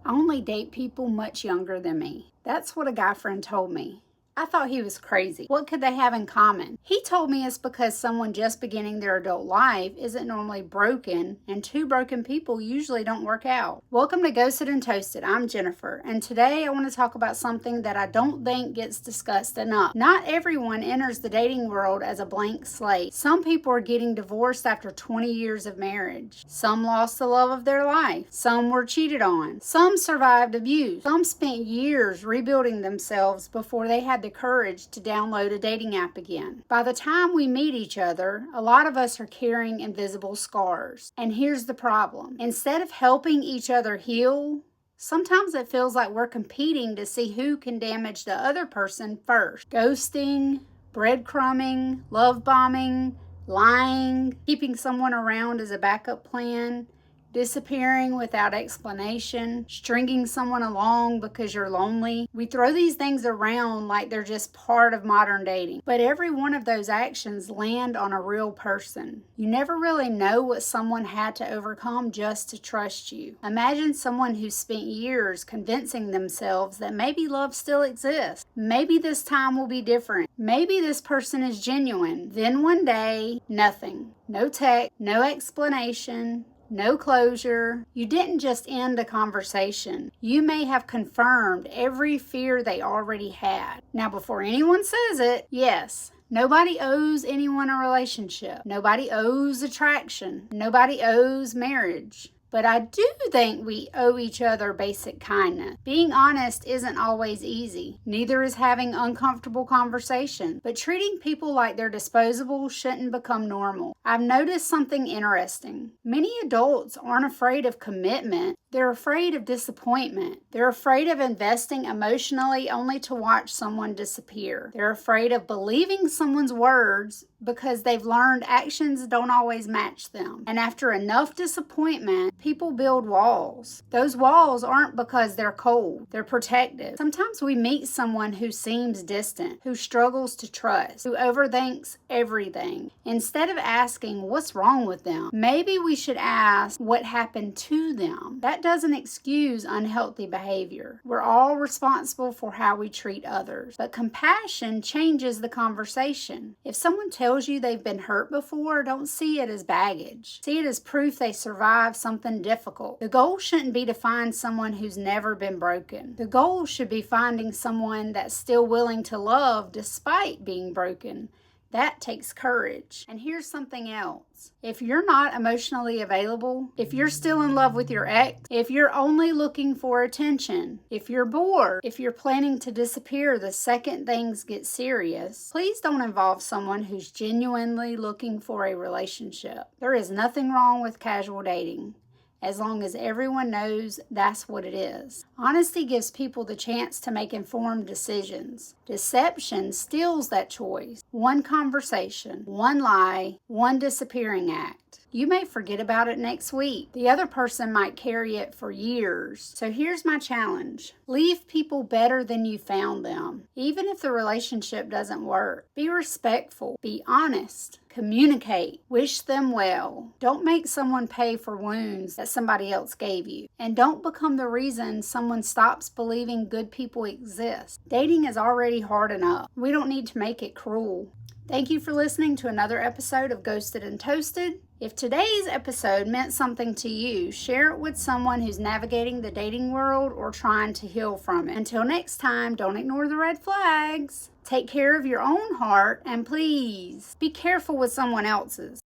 I only date people much younger than me. That's what a guy friend told me. I thought he was crazy. What could they have in common? He told me it's because someone just beginning their adult life isn't normally broken, and two broken people usually don't work out. Welcome to Ghosted and Toasted. I'm Jennifer, and today I want to talk about something that I don't think gets discussed enough. Not everyone enters the dating world as a blank slate. Some people are getting divorced after 20 years of marriage. Some lost the love of their life. Some were cheated on. Some survived abuse. Some spent years rebuilding themselves before they had the courage to download a dating app again. By the time we meet each other, a lot of us are carrying invisible scars. And here's the problem. Instead of helping each other heal, sometimes it feels like we're competing to see who can damage the other person first. Ghosting, breadcrumbing, love bombing, lying, keeping someone around as a backup plan, disappearing without explanation, stringing someone along because you're lonely. We throw these things around like they're just part of modern dating. But every one of those actions land on a real person. You never really know what someone had to overcome just to trust you. Imagine someone who spent years convincing themselves that maybe love still exists. Maybe this time will be different. Maybe this person is genuine. Then one day, nothing. No text, no explanation, no closure. You didn't just end a conversation. You may have confirmed every fear they already had. Now, before anyone says it, yes, nobody owes anyone a relationship. Nobody owes attraction. Nobody owes marriage. But I do think we owe each other basic kindness. Being honest isn't always easy. Neither is having uncomfortable conversations. But treating people like they're disposable shouldn't become normal. I've noticed something interesting. Many adults aren't afraid of commitment. They're afraid of disappointment. They're afraid of investing emotionally only to watch someone disappear. They're afraid of believing someone's words because they've learned actions don't always match them. And after enough disappointment, people build walls. Those walls aren't because they're cold. They're protective. Sometimes we meet someone who seems distant, who struggles to trust, who overthinks everything. Instead of asking what's wrong with them, maybe we should ask what happened to them. That doesn't excuse unhealthy behavior. We're all responsible for how we treat others. But compassion changes the conversation. If someone tells you they've been hurt before, don't see it as baggage. See it as proof they survived something difficult. The goal shouldn't be to find someone who's never been broken. The goal should be finding someone that's still willing to love despite being broken. That takes courage. And here's something else. If you're not emotionally available, if you're still in love with your ex, if you're only looking for attention, if you're bored, if you're planning to disappear the second things get serious, please don't involve someone who's genuinely looking for a relationship. There is nothing wrong with casual dating, as long as everyone knows that's what it is. Honesty gives people the chance to make informed decisions. Deception steals that choice. One conversation, one lie, one disappearing act. You may forget about it next week. The other person might carry it for years. So here's my challenge. Leave people better than you found them. Even if the relationship doesn't work, be respectful, be honest, communicate, wish them well. Don't make someone pay for wounds that somebody else gave you. And don't become the reason someone stops believing good people exist. Dating is already hard enough. We don't need to make it cruel. Thank you for listening to another episode of Ghosted and Toasted. If today's episode meant something to you, share it with someone who's navigating the dating world or trying to heal from it. Until next time, don't ignore the red flags. Take care of your own heart, and please be careful with someone else's.